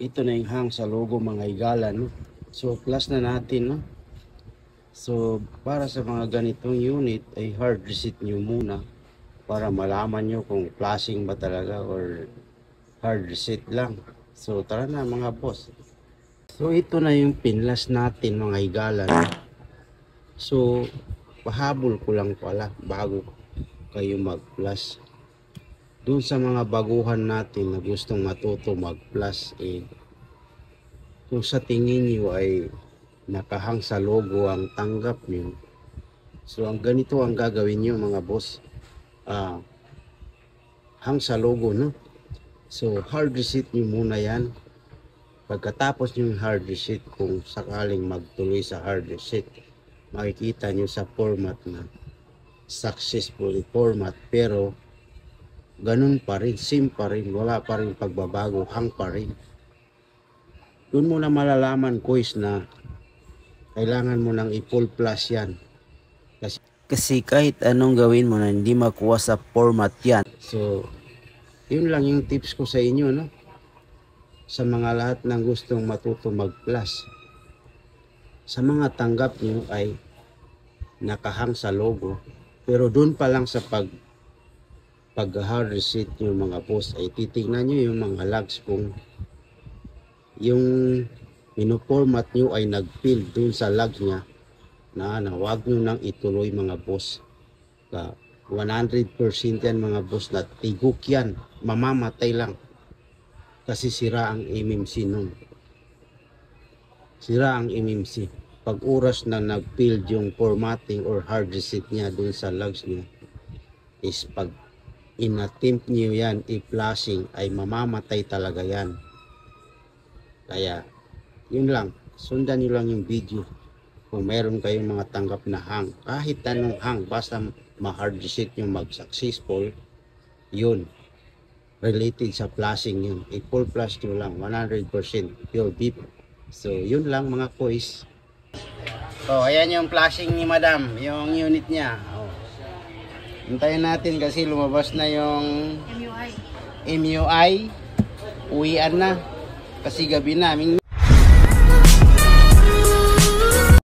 Ito na yung hang sa logo mga higala, no? So plus na natin, no? So para sa mga ganitong unit ay hard reset nyo muna para malaman nyo kung flashing ba talaga or hard reset lang. So tara na mga boss. So ito na yung pinlas natin mga higala, no? So pahabol ko lang pala bago kayo mag-flash. Doon sa mga baguhan natin na gustong matuto mag-flash, kung sa tingin nyo ay nakahang sa logo ang tanggap nyo, so ang ganito ang gagawin nyo mga boss. Hang sa logo, no? So hard reset nyo muna yan. Pagkatapos nyo hard reset, kung sakaling magtuloy sa hard reset, makikita nyo sa format na successfully format, pero ganun pa rin, same pa rin, wala pa rin pagbabago, hang pa rin. Doon mo na malalaman guys na kailangan mo nang i-full flash yan. Kasi kahit anong gawin mo na hindi makuha sa format yan. So, yun lang yung tips ko sa inyo, no? Sa mga lahat ng gustong matuto mag-flash. Sa mga tanggap nyo ay nakahang sa logo. Pero doon pa lang sa pag-hard reset nyo mga boss, ay titignan nyo yung mga logs kung yung mino-format nyo ay nag-fill dun sa log nya na wag nyo nang ituloy mga boss. 100% yan mga boss na tigok yan, mamamatay lang kasi sira ang MMC nun. Sira ang MMC pag oras na nag-fill yung formatting or hard reset nya dun sa logs nya, is pag in-attempt nyo yan i-flashing ay mamamatay talaga yan. Kaya yun lang, sundan nyo lang yung video kung meron kayong mga tanggap na hang, kahit anong hang, basta ma-hard reset nyo mag-successful, yun related sa flashing yun, i-full flash nyo lang 100% pure beef. So yun lang mga boys. So ayan yung flashing ni madam, yung unit nya. Hintayin natin kasi lumabas na yung MUI. Uwian na kasi gabi na.